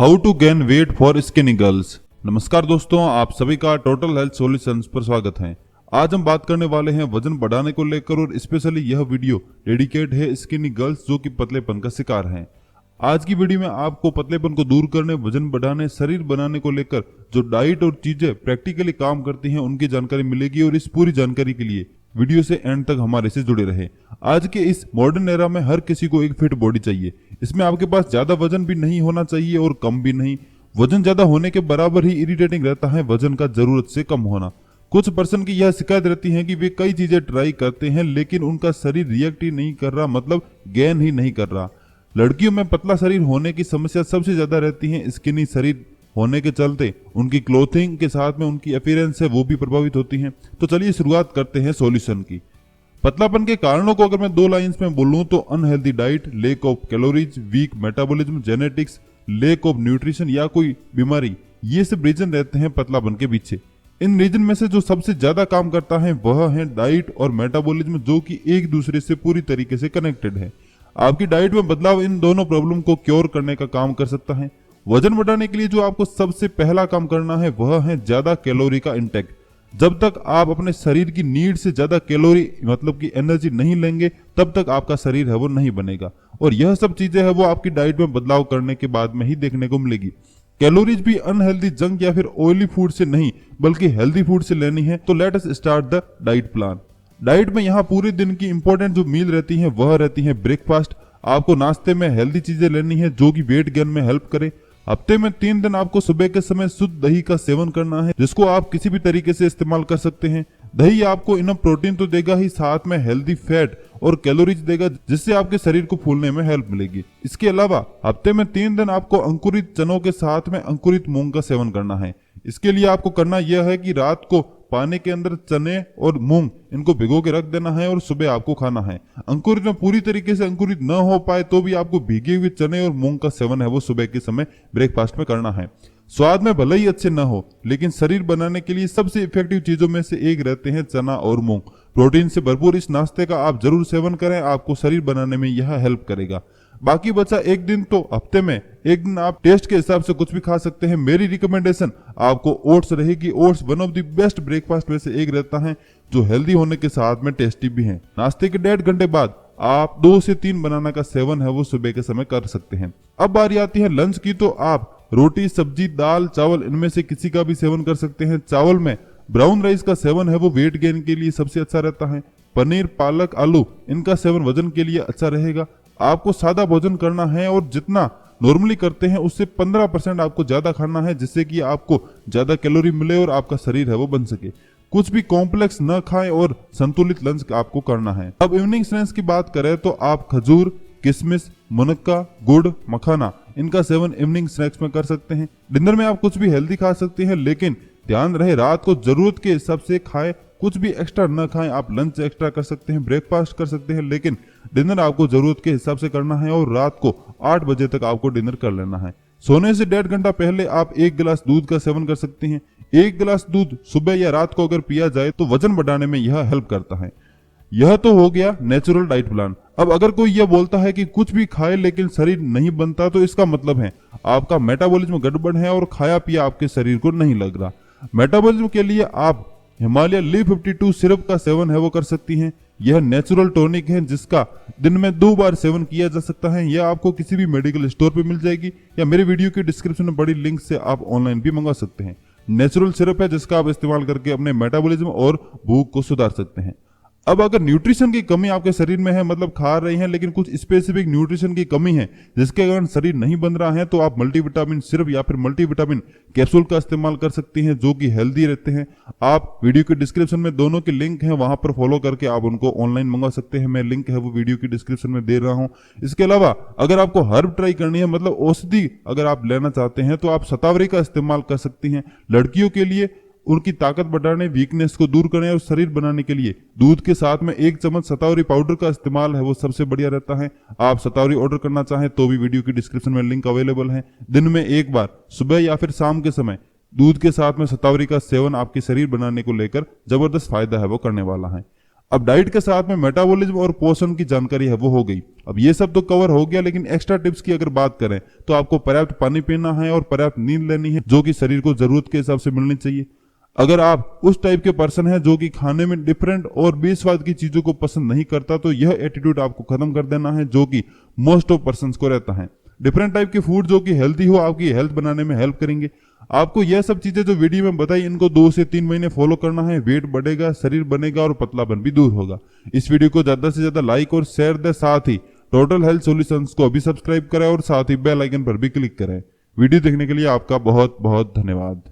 How to gain weight for skinny girls. नमस्कार दोस्तों, आप सभी का टोटल हेल्थ सॉल्यूशंस पर स्वागत है। आज हम बात करने वाले हैं वजन बढ़ाने को लेकर और स्पेशली यह वीडियो डेडिकेट है स्किनी गर्ल्स जो कि पतलेपन का शिकार हैं। आज की वीडियो में आपको पतलेपन को दूर करने, वजन बढ़ाने, शरीर बनाने को लेकर जो डाइट और चीजें प्रैक्टिकली काम करती हैं उनकी जानकारी मिलेगी और इस पूरी जानकारी के लिए वीडियो से एंड तक हमारे से जुड़े रहे। आज के इस मॉडर्न एरा में हर किसी को एक फिट बॉडी चाहिए। इसमें आपके पास ज्यादा वजन भी नहीं होना चाहिए और कम भी नहीं। वजन ज्यादा होने के बराबर ही इरिटेटिंग रहता है वजन का जरूरत से कम होना। कुछ पर्सन की यह शिकायत रहती है कि वे कई चीजें ट्राई करते हैं लेकिन उनका शरीर रिएक्ट ही नहीं कर रहा, मतलब गेन ही नहीं कर रहा। लड़कियों में पतला शरीर होने की समस्या सबसे ज्यादा रहती है। स्किनी शरीर होने के चलते उनकी क्लोथिंग के साथ में उनकी अपीयरेंस है वो भी प्रभावित होती है। तो चलिए शुरुआत करते हैं सॉल्यूशन की। पतलापन के कारणों को अगर मैं 2 लाइंस में बोलूं तो unhealthy diet, lack of calories, weak metabolism, genetics, lack of nutrition या कोई बीमारी, ये सब रीजन रहते हैं पतलापन के पीछे। इन रीजन में से जो सबसे ज्यादा काम करता है वह है डाइट और मेटाबॉलिज्म, जो कि एक दूसरे से पूरी तरीके से कनेक्टेड है। आपकी डाइट में बदलाव इन दोनों प्रॉब्लम को क्योर करने का काम कर सकता है। वजन बढ़ाने के लिए जो आपको सबसे पहला काम करना है वह है ज्यादा कैलोरी का इंटेक। जब तक आप अपने शरीर की नीड से ज्यादा कैलोरी मतलब की एनर्जी नहीं लेंगे तब तक आपका शरीर है वो नहीं बनेगा। और यह सब चीजें है वो आपकी डाइट में बदलाव करने के बाद में ही देखने को मिलेगी। कैलोरीज भी अनहेल्दी जंक या फिर ऑयली फूड से नहीं बल्कि हेल्दी फूड से लेनी है। तो let us start the diet plan. Diet में यहाँ पूरे दिन की इंपॉर्टेंट जो मील रहती है वह रहती है ब्रेकफास्ट। आपको नाश्ते में हेल्दी चीजें लेनी है जो कि वेट गेन में हेल्प करे। हफ्ते में 3 दिन आपको सुबह के समय शुद्ध दही का सेवन करना है जिसको आप किसी भी तरीके से इस्तेमाल कर सकते हैं। दही आपको इनफ प्रोटीन तो देगा ही, साथ में हेल्दी फैट और कैलोरीज देगा जिससे आपके शरीर को फूलने में हेल्प मिलेगी। इसके अलावा हफ्ते में 3 दिन आपको अंकुरित चनों के साथ में अंकुरित मूंग का सेवन करना है। इसके लिए आपको करना यह है कि रात को पानी के अंदर चने और मूंग इनको भिगो के रख देना है और सुबह आपको खाना है। अंकुरित में पूरी तरीके से अंकुरित न हो पाए तो भी आपको भीगे हुए चने और मूंग का सेवन है वो सुबह के समय ब्रेकफास्ट में करना है। स्वाद में भले ही अच्छे न हो लेकिन शरीर बनाने के लिए सबसे इफेक्टिव चीजों में से एक रहते हैं चना और मूंग। प्रोटीन से भरपूर इस नाश्ते का आप जरूर सेवन करें, आपको शरीर बनाने में यह हेल्प करेगा। बाकी बचा एक दिन तो हफ्ते में एक दिन आप टेस्ट के हिसाब से कुछ भी खा सकते हैं। मेरी रिकमेंडेशन आपको ओट्स रहेगी। Oats one of the best breakfast में से एक रहता है जो हेल्दी होने के साथ में टेस्टी भी है। नाश्ते के 1.5 घंटे बाद आप 2 से 3 बनाना का सेवन है वो सुबह के समय कर सकते हैं। अब बारी आती है लंच की, तो आप रोटी, सब्जी, दाल, चावल इनमें से किसी का भी सेवन कर सकते हैं। चावल में ब्राउन राइस का सेवन है वो वेट गेन के लिए सबसे अच्छा रहता है। पनीर, पालक, आलू इनका सेवन वजन के लिए अच्छा रहेगा। आपको सादा भोजन करना है और जितना नॉर्मली करते हैं उससे 15% आपको ज्यादा खाना है जिससे कि आपको ज्यादा कैलोरी मिले और आपका शरीर है वो बन सके। कुछ भी कॉम्प्लेक्स न खाएं और संतुलित लंच आपको करना है। अब इवनिंग स्नैक्स की बात करें तो आप खजूर, किशमिश, मुनक्का, गुड़, मखाना इनका सेवन इवनिंग स्नैक्स में कर सकते हैं। डिनर में आप कुछ भी हेल्दी खा सकते हैं लेकिन ध्यान रहे रात को जरूरत के हिसाब से खाएं, कुछ भी एक्स्ट्रा न खाएं। आप लंच एक्स्ट्रा कर सकते हैं, ब्रेकफास्ट कर सकते हैं लेकिन डिनर आपको जरूरत के हिसाब से करना है और रात को 8 बजे तक आपको डिनर कर लेना है। सोने से 1.5 घंटा पहले आप 1 गिलास दूध का सेवन कर सकते हैं। 1 गिलास दूध सुबह या रात को अगर पिया जाए तो वजन बढ़ाने में यह हेल्प करता है। यह तो हो गया नेचुरल डाइट प्लान। अब अगर कोई यह बोलता है कि कुछ भी खाए लेकिन शरीर नहीं बनता तो इसका मतलब है आपका मेटाबॉलिज्म गड़बड़ है और खाया पिया आपके शरीर को नहीं लग रहा। मेटाबॉलिज्म के लिए आप हिमालय ली 52 सिरप का सेवन है वो कर सकती हैं। यह नेचुरल टॉनिक है जिसका दिन में 2 बार सेवन किया जा सकता है। यह आपको किसी भी मेडिकल स्टोर पे मिल जाएगी या मेरे वीडियो की डिस्क्रिप्शन में बड़ी लिंक से आप ऑनलाइन भी मंगा सकते हैं। नेचुरल सिरप है जिसका आप इस्तेमाल करके अपने मेटाबॉलिज्म और भूख को सुधार सकते हैं। अब अगर न्यूट्रिशन की कमी आपके शरीर में है, मतलब खा रहे हैं लेकिन कुछ स्पेसिफिक न्यूट्रिशन की कमी है जिसके कारण शरीर नहीं बन रहा है, तो आप मल्टीविटामिन सिरप या फिर मल्टीविटामिन कैप्सूल का इस्तेमाल कर सकती हैं जो कि हेल्दी रहते हैं। आप वीडियो के डिस्क्रिप्शन में दोनों की लिंक है, वहां पर फॉलो करके आप उनको ऑनलाइन मंगा सकते हैं। मैं लिंक है वो वीडियो की डिस्क्रिप्शन में दे रहा हूं। इसके अलावा अगर आपको हर्ब ट्राई करनी है, मतलब औषधि अगर आप लेना चाहते हैं, तो आप शतावरी का इस्तेमाल कर सकती हैं। लड़कियों के लिए उनकी ताकत बढ़ाने, वीकनेस को दूर करने और शरीर बनाने के लिए दूध के साथ में 1 चम्मच शतावरी पाउडर का इस्तेमाल है वो सबसे बढ़िया रहता है। आप शतावरी ऑर्डर करना चाहें तो भी वीडियो की डिस्क्रिप्शन में लिंक अवेलेबल है। दिन में 1 बार सुबह या फिर शाम के समय दूध के साथ में शतावरी का सेवन आपके शरीर बनाने को लेकर जबरदस्त फायदा है वो करने वाला है। अब डाइट के साथ में मेटाबॉलिज्म और पोषण की जानकारी है वो हो गई। अब ये सब तो कवर हो गया, लेकिन एक्स्ट्रा टिप्स की अगर बात करें तो आपको पर्याप्त पानी पीना है और पर्याप्त नींद लेनी है, जो कि शरीर को जरूरत के हिसाब से मिलनी चाहिए। अगर आप उस टाइप के पर्सन हैं जो कि खाने में डिफरेंट और बेस्वाद की चीजों को पसंद नहीं करता, तो यह एटीट्यूड आपको खत्म कर देना है, जो कि मोस्ट ऑफ पर्सन को रहता है। डिफरेंट टाइप के फूड जो कि हेल्दी हो, आपकी हेल्थ बनाने में हेल्प करेंगे। आपको यह सब चीजें जो वीडियो में बताई, इनको 2 से 3 महीने फॉलो करना है। वेट बढ़ेगा, शरीर बनेगा और पतलापन भी दूर होगा। इस वीडियो को ज्यादा से ज्यादा लाइक और शेयर दें, साथ ही टोटल हेल्थ सॉल्यूशंस को अभी सब्सक्राइब करें और साथ ही बेल आइकन पर भी क्लिक करें। वीडियो देखने के लिए आपका बहुत बहुत धन्यवाद।